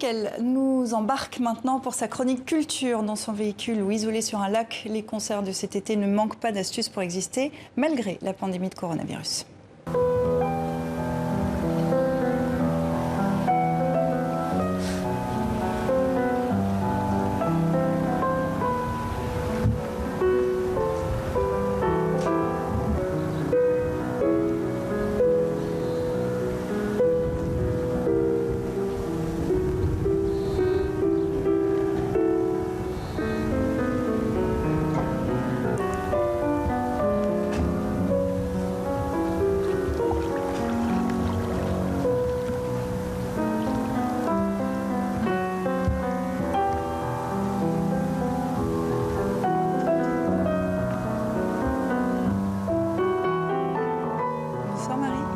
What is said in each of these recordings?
Classique, elle nous embarque maintenant pour sa chronique culture dans son véhicule ou isolé sur un lac. Les concerts de cet été ne manquent pas d'astuces pour exister, malgré la pandémie de coronavirus.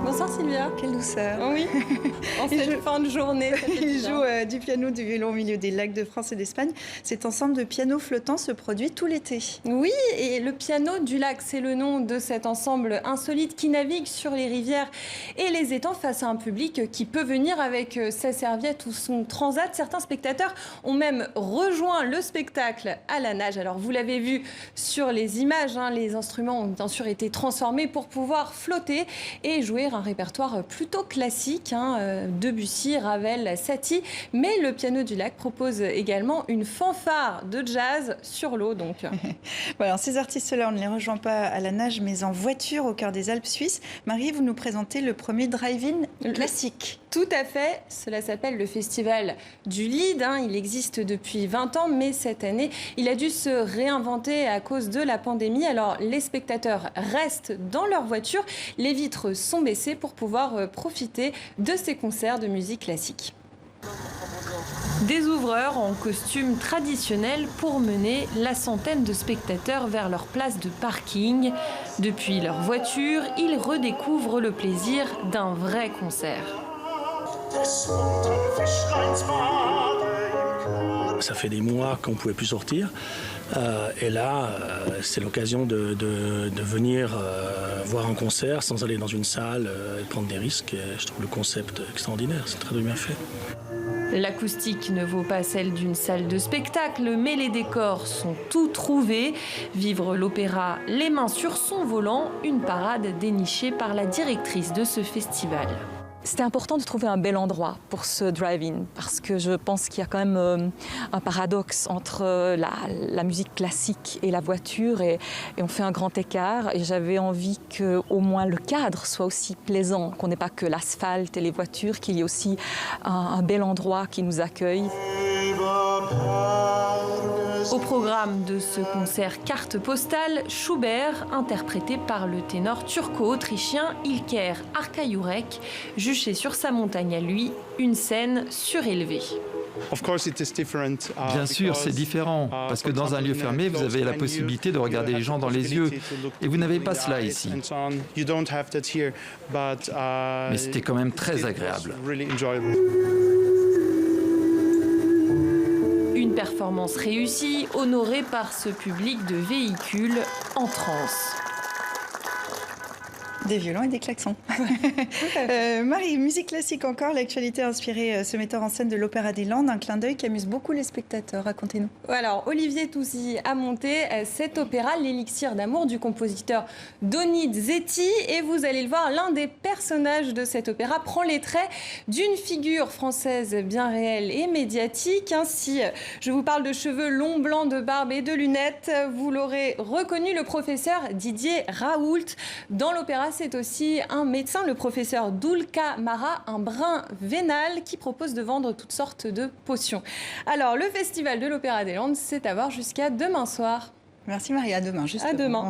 Bonsoir Sylvia. Quelle douceur. Oui, en cette fin de journée. Il joue du piano, du violon au milieu des lacs de France et d'Espagne. Cet ensemble de pianos flottants se produit tout l'été. Oui, et le piano du lac, c'est le nom de cet ensemble insolite qui navigue sur les rivières et les étangs face à un public qui peut venir avec sa serviette ou son transat. Certains spectateurs ont même rejoint le spectacle à la nage. Alors vous l'avez vu sur les images, les instruments ont bien sûr été transformés pour pouvoir flotter et jouer un répertoire plutôt classique, Debussy, Ravel, Satie, mais le piano du lac propose également une fanfare de jazz sur l'eau. Donc. Voilà, ces artistes-là, on ne les rejoint pas à la nage, mais en voiture au cœur des Alpes suisses. Marie, vous nous présentez le premier drive-in classique. Tout à fait, cela s'appelle le Festival du Lied. Il existe depuis 20 ans, mais cette année, il a dû se réinventer à cause de la pandémie. Alors, les spectateurs restent dans leur voiture, les vitres sont baissées pour pouvoir profiter de ces concerts de musique classique. Des ouvreurs en costume traditionnel pour mener la centaine de spectateurs vers leur place de parking. Depuis leur voiture, ils redécouvrent le plaisir d'un vrai concert. Ça fait des mois qu'on ne pouvait plus sortir. Et là, c'est l'occasion de venir voir un concert sans aller dans une salle et prendre des risques. Et je trouve le concept extraordinaire, c'est très bien fait. L'acoustique ne vaut pas celle d'une salle de spectacle, mais les décors sont tout trouvés. Vivre l'opéra les mains sur son volant, une parade dénichée par la directrice de ce festival. C'était important de trouver un bel endroit pour ce drive-in parce que je pense qu'il y a quand même un paradoxe entre la musique classique et la voiture et on fait un grand écart et j'avais envie qu'au moins le cadre soit aussi plaisant, qu'on n'ait pas que l'asphalte et les voitures, qu'il y ait aussi un bel endroit qui nous accueille. Au programme de ce concert carte postale, Schubert, interprété par le ténor turco-autrichien Ilker Arkayourek, juché sur sa montagne à lui, une scène surélevée. Bien sûr, c'est différent, parce que dans un lieu fermé, vous avez la possibilité de regarder les gens dans les yeux, et vous n'avez pas cela ici. Mais c'était quand même très agréable. Une performance réussie, honorée par ce public de véhicules en transe. Des violons et des klaxons. Marie, musique classique encore. L'actualité a inspiré ce metteur en scène de l'Opéra des Landes. Un clin d'œil qui amuse beaucoup les spectateurs. Racontez-nous. Alors, Olivier Touzy a monté cet opéra, l'élixir d'amour du compositeur Donizetti. Et vous allez le voir, l'un des personnages de cet opéra prend les traits d'une figure française bien réelle et médiatique. Si je vous parle de cheveux longs, blancs, de barbe et de lunettes, vous l'aurez reconnu, le professeur Didier Raoult. Dans l'opéra, c'est aussi un médecin, le professeur Dulka Mara, un brun vénal qui propose de vendre toutes sortes de potions. Alors, le festival de l'Opéra des Landes, c'est à voir jusqu'à demain soir. Merci Marie, à demain. À demain.